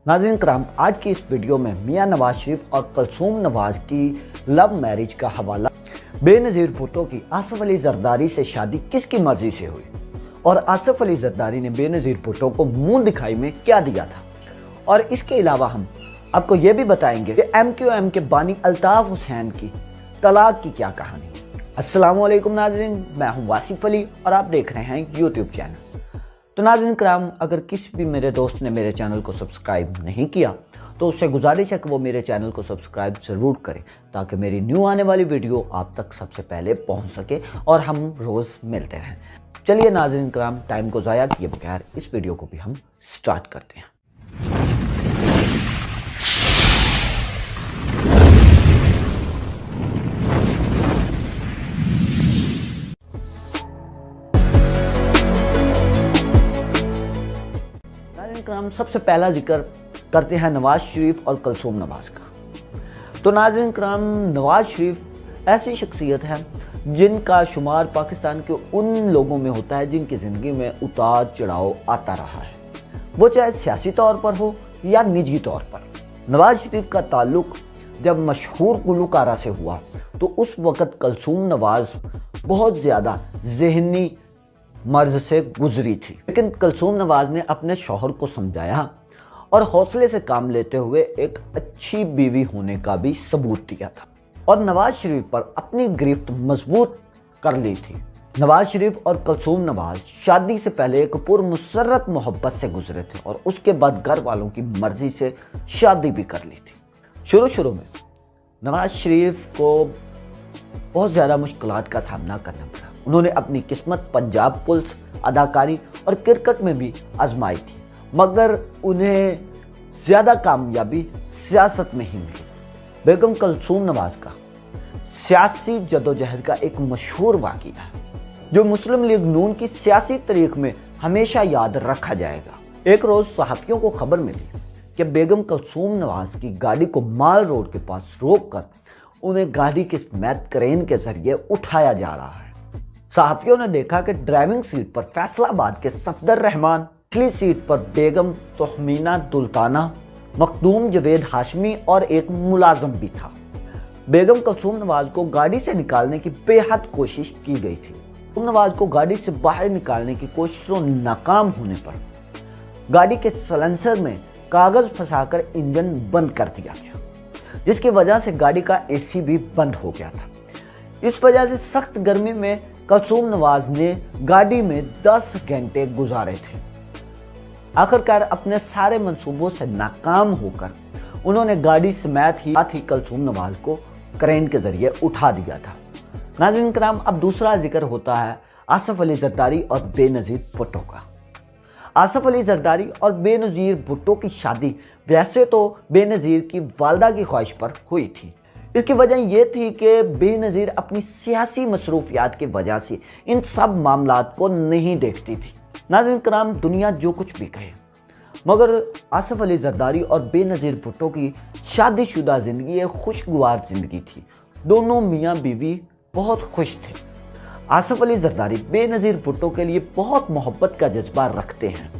नाज़रीन कराम, आज की इस वीडियो में मियां नवाज शरीफ और कुलसूम नवाज की लव मैरिज का हवाला, बेनज़ीर भुट्टो की आसिफ अली जरदारी से शादी किसकी मर्जी से हुई और आसिफ अली जरदारी ने बेनज़ीर भुट्टो को मुंह दिखाई में क्या दिया था, और इसके अलावा हम आपको ये भी बताएंगे कि MQM के बानी अल्ताफ़ हुसैन की तलाक की क्या कहानी। अस्सलामु अलैकुम नाज़रीन, मैं हूँ वासिफ अली और आप देख रहे हैं यूट्यूब चैनल। तो नाज़रीन कराम, अगर किसी भी मेरे दोस्त ने मेरे चैनल को सब्सक्राइब नहीं किया तो उससे गुजारिश है कि वो मेरे चैनल को सब्सक्राइब ज़रूर करें ताकि मेरी न्यू आने वाली वीडियो आप तक सबसे पहले पहुंच सके और हम रोज़ मिलते रहें। चलिए नाज़रीन कराम, टाइम को ज़ाया किए बगैर इस वीडियो को भी हम स्टार्ट करते हैं। हम सबसे पहला जिक्र करते हैं नवाज शरीफ और कुलसूम नवाज का। तो नाज़रीन कराम, नवाज शरीफ ऐसी शख्सियत है जिनका शुमार पाकिस्तान के उन लोगों में होता है जिनकी ज़िंदगी में उतार चढ़ाव आता रहा है, वो चाहे सियासी तौर पर हो या निजी तौर पर। नवाज शरीफ का ताल्लुक़ जब मशहूर गुलकारा से हुआ तो उस वक़्त कुलसूम नवाज बहुत ज़्यादा ज़हनी मर्ज से गुजरी थी, लेकिन कुलसूम नवाज ने अपने शौहर को समझाया और हौसले से काम लेते हुए एक अच्छी बीवी होने का भी सबूत दिया था और नवाज शरीफ पर अपनी गिरफ्त मजबूत कर ली थी। नवाज शरीफ और कुलसूम नवाज शादी से पहले एक पुरमसरत मोहब्बत से गुजरे थे और उसके बाद घर वालों की मर्जी से शादी भी कर ली थी। शुरू में नवाज शरीफ को बहुत ज़्यादा मुश्किलात का सामना करना पड़ा। उन्होंने अपनी किस्मत पंजाब पुलिस, अदाकारी और क्रिकेट में भी आजमाई थी, मगर उन्हें ज़्यादा कामयाबी सियासत में ही मिली। बेगम कुलसूम नवाज का सियासी जदोजहद का एक मशहूर वाक़या है जो मुस्लिम लीग नून की सियासी तारीख में हमेशा याद रखा जाएगा। एक रोज़ सहाफ़ियों को खबर मिली कि बेगम कुलसूम नवाज की गाड़ी को माल रोड के पास रोक कर उन्हें गाड़ी के समेत क्रेन के जरिए उठाया जा रहा है। सहाफ़ियों ने देखा कि ड्राइविंग सीट पर फैसलाबाद के सफदर रहमान, पिछली सीट पर बेगम तोहमीना दुल्ताना, मखदूम जवेद हाशमी और एक मुलाजम भी था। बेगम कुलसूम नवाज को गाड़ी से निकालने की बेहद कोशिश की गई थी। कुलसूम नवाज को गाड़ी से बाहर निकालने की कोशिशों नाकाम होने पर गाड़ी के सलेंसर में कागज़ फंसाकर इंजन बंद कर दिया गया, जिसकी वजह से गाड़ी का AC भी बंद हो गया था। इस वजह से सख्त गर्मी में कुलसूम नवाज ने गाड़ी में 10 घंटे गुजारे थे। आखिरकार अपने सारे मंसूबों से नाकाम होकर उन्होंने गाड़ी समेत ही कुलसूम नवाज को क्रेन के जरिए उठा दिया था। नाज़रीन कराम, अब दूसरा जिक्र होता है आसिफ अली जरदारी और बेनज़ीर भुट्टो का। आसिफ अली जरदारी और बेनज़ीर भुट्टो की शादी वैसे तो बेनज़ीर की वालदा की ख्वाहिश पर हुई थी। इसकी वजह यह थी कि बेनज़ीर अपनी सियासी मसरूफियात की वजह से इन सब मामलात को नहीं देखती थी। नाज़रीन कराम, दुनिया जो कुछ भी कहे, मगर आसिफ अली जरदारी और बेनज़ीर भुट्टो की शादीशुदा ज़िंदगी एक खुशगवार ज़िंदगी थी। दोनों मियाँ बीवी बहुत खुश थे। आसिफ अली जरदारी बेनज़ीर भुट्टो के लिए बहुत मोहब्बत का जज्बा रखते हैं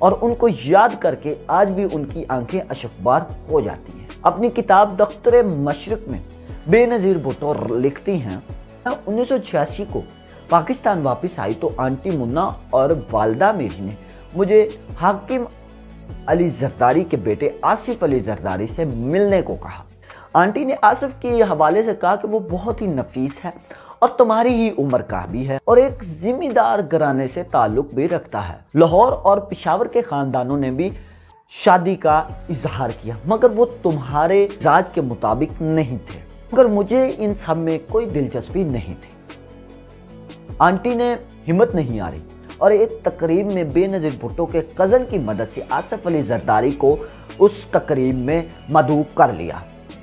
और उनको याद करके आज भी उनकी आंखें अशकबार हो जाती हैं। अपनी किताब दख्तर मशरिक में बेनज़ीर भुट्टो लिखती हैं, 1986 को पाकिस्तान वापस आई तो आंटी मुन्ना और वालदा मेरी ने मुझे हाकिम अली जरदारी के बेटे आसिफ अली जरदारी से मिलने को कहा। आंटी ने आसिफ के हवाले से कहा कि वो बहुत ही नफीस है और तुम्हारी ही उम्र का भी है और एक जिम्मेदार घराने से ताल्लुक भी रखता है। लाहौर और पेशावर के खानदानों ने भी शादी का इजहार किया, मगर वो तुम्हारे मिजाज के मुताबिक नहीं थे, मगर मुझे इन सब में कोई दिलचस्पी नहीं थी। आंटी ने हिम्मत नहीं हारी और एक तकरीब में बेनज़ीर भुट्टो के कज़न की मदद से आसिफ अली जरदारी को उस तकरीब में मदऊ कर लिया,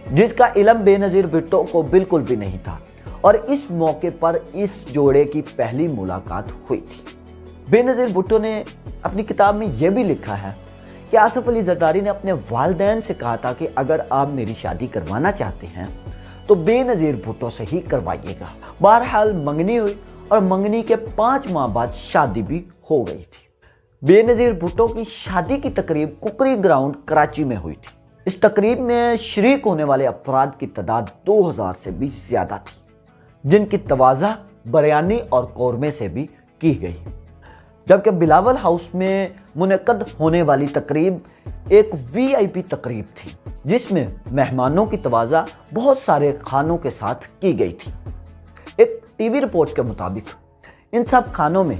जिसका इल्म बेनज़ीर भुट्टो को बिल्कुल भी नहीं था और इस मौके पर इस जोड़े की पहली मुलाकात हुई थी। बेनज़ीर भुट्टो ने अपनी किताब में यह भी लिखा है कि आसिफ अली जरदारी ने अपने वालिदैन से कहा था कि अगर आप मेरी शादी करवाना चाहते हैं तो बेनज़ीर भुट्टो से ही करवाइएगा। बहरहाल मंगनी हुई और मंगनी के 5 माह बाद शादी भी हो गई थी। बेनज़ीर भुट्टो की शादी की तकरीब कुकरी ग्राउंड कराची में हुई थी। इस तकरीब में शरीक होने वाले अफराद की तादाद 2000 से भी ज़्यादा थी, जिनकी तवाज़ा बिरयानी और कौरमे से भी की गई। जबकि बिलावल हाउस में मुनक़द होने वाली तकरीब एक VIP तकरीब थी, जिसमें मेहमानों की तवाज़ा बहुत सारे खानों के साथ की गई थी। एक TV रिपोर्ट के मुताबिक इन सब खानों में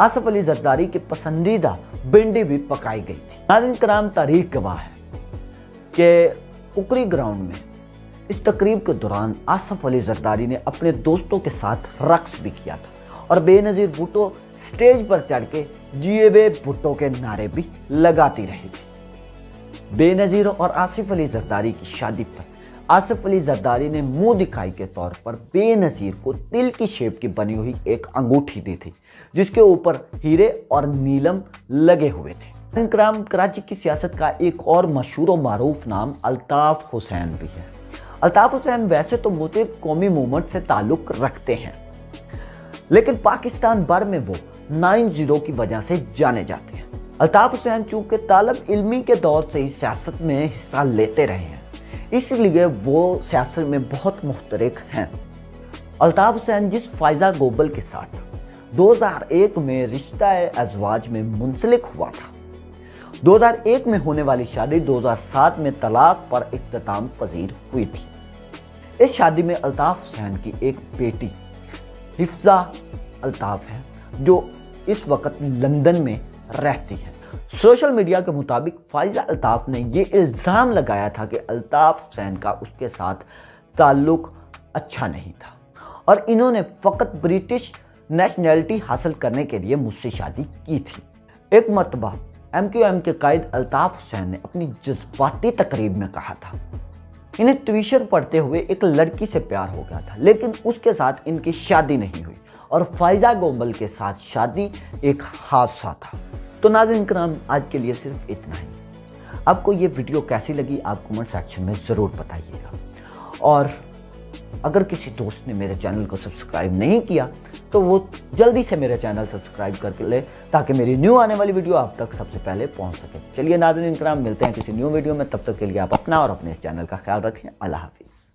आसिफ अली जरदारी की पसंदीदा भिंडी भी पकाई गई थी। नाज़रीन कराम, तारीख गवाह है कि कुकरी ग्राउंड में इस तकरीब के दौरान आसिफ अली जरदारी ने अपने दोस्तों के साथ रक्स भी किया था और बेनज़ीर भुट्टो स्टेज पर चढ़ के जिए भुट्टो के नारे भी लगाती रही थी। बेनज़ीर और आसिफ अली जरदारी की शादी पर आसिफ अली जरदारी ने मुंह दिखाई के तौर पर बेनज़ीर को तिल की शेप की बनी हुई एक अंगूठी दी थी, जिसके ऊपर हीरे और नीलम लगे हुए थे। इकराम, कराची की सियासत का एक और मशहूर और मारूफ नाम अल्ताफ़ हुसैन भी है। अल्ताफ़ हुसैन वैसे तो मुतीर कौमी मूवमेंट से ताल्लुक़ रखते हैं, लेकिन पाकिस्तान भर में वो 9-0 की वजह से जाने जाते हैं। अल्ताफ़ हुसैन चूँकि तालब इल्मी के दौर से ही सियासत में हिस्सा लेते रहे हैं, इसलिए वो सियासत में बहुत मुख्तरिक हैं। अल्ताफ़ हुसैन जिस फ़ायज़ा गोबल के साथ 2001 में रिश्ता अज़वाज में मुंसलिक हुआ था, 2001 में होने वाली शादी 2007 में तलाक पर इख्तिताम पजीर हुई थी। इस शादी में अल्ताफ़ हुसैन की एक बेटी हिफ्ज़ा अल्ताफ़ है, जो इस वक्त लंदन में रहती है। सोशल मीडिया के मुताबिक फ़ाइज़ा अल्ताफ़ ने ये इल्ज़ाम लगाया था कि अल्ताफ़ हुसैन का उसके साथ ताल्लुक़ अच्छा नहीं था और इन्होंने फ़कत ब्रिटिश नेशनैलिटी हासिल करने के लिए मुझसे शादी की थी। एक मरतबा MQM के कायद अल्ताफ़ हुसैन ने अपनी जज्बाती तकरीब में कहा था, इन्हें ट्यूशन पढ़ते हुए एक लड़की से प्यार हो गया था, लेकिन उसके साथ इनकी शादी नहीं हुई और फ़ाइज़ा गोबल के साथ शादी एक हादसा था। तो नाज़रीन किराम, आज के लिए सिर्फ इतना ही। आपको ये वीडियो कैसी लगी आप कमेंट सेक्शन में ज़रूर बताइएगा, और अगर किसी दोस्त ने मेरे चैनल को सब्सक्राइब नहीं किया तो वो जल्दी से मेरा चैनल सब्सक्राइब करके ले, ताकि मेरी न्यू आने वाली वीडियो आप तक सबसे पहले पहुंच सके। चलिए नाज़रीन किराम, मिलते हैं किसी न्यू वीडियो में, तब तक के लिए आप अपना और अपने चैनल का ख्याल रखें। अल्लाह हाफिज़।